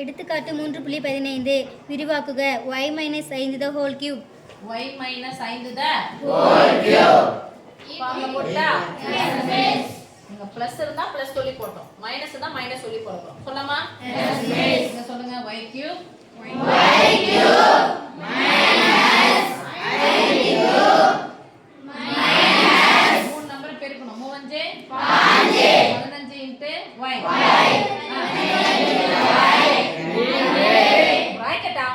எடுத்துக்காட்டு 3.15 விரிவாக்குக y - 5 the whole cube. y - 5 the whole cube. பாருங்க போட்டா yes miss. நீங்க பிளஸ் இருந்தா பிளஸ் சொல்லி போட்டோம், மைனஸ் இருந்தா மைனஸ் சொல்லி போடுறோம். சொல்லலாமா? yes miss. நீங்க சொல்லுங்க y cube minus 5 cube minus மூணு நம்பர் பெருக்கணும். 3 5 15 into y பிராக்கெட்டா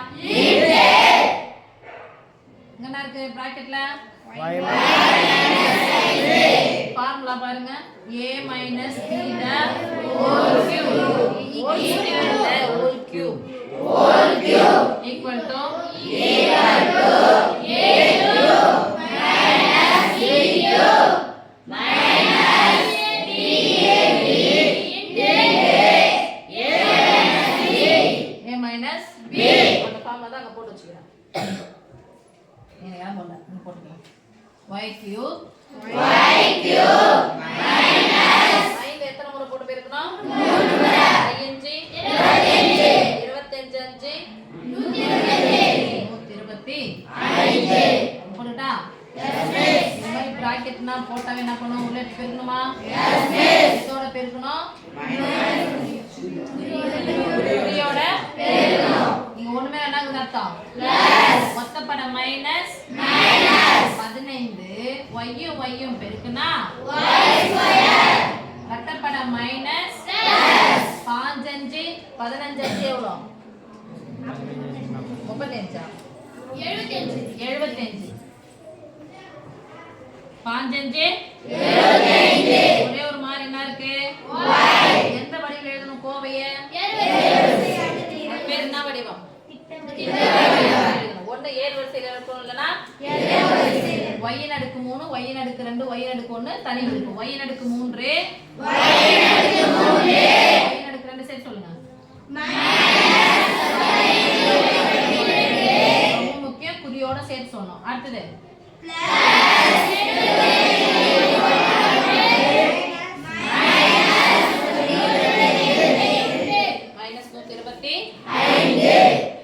என்ன இருக்கு பிராக்கெட்ல y ஃபார்முலா பாருங்க a minus b the whole cube equal to a cube minus b cube minus a minus b அந்த ஃபார்முலா தான் அங்க போட்டு வச்சுக்கிறேன். நீங்க யாரும் போடல, நீங்க போட்டுக்கலாம். y cube minus 5 எத்தனை முறை போட்டு பெருக்கணும்? 3 முறை. 5 25 125 போட்டுட்டா இந்த மாதிரி பிராக்கெட்னா போட்டாவே என்ன பண்ணும்? உள்ள பெருக்கணுமா? இதோட பெருக்கணும், குறியோட பெருக்கணும். நீங்க ஒண்ணுமே என்னங்குது அர்த்தம்? மொத்தப்படம் மைனஸ் 15 y பெருக்குனா ரெட்டப்படம் மைனஸ் 5 15 எவ்வளோ? 35 75 5 ஒரே ஒரு மாதிரி என்ன இருக்கு? எந்த வடிவில் எழுதணும் கோவைய? பேர் என்ன வடிவம்? ஒன்று ஏழு வரிசையில் இருக்கணும், இல்லைன்னா y ன் அடுக்கு 3 y ன் அடுக்கு 2 y ன் அடுக்கு 1 தனி இருக்கும். y ன் அடுக்கு 3 y ன் அடுக்கு 2 சேர்த்து சொல்லுங்க. ரொம்ப முக்கியம், குறியோட சேர்த்து சொல்லணும். அடுத்தது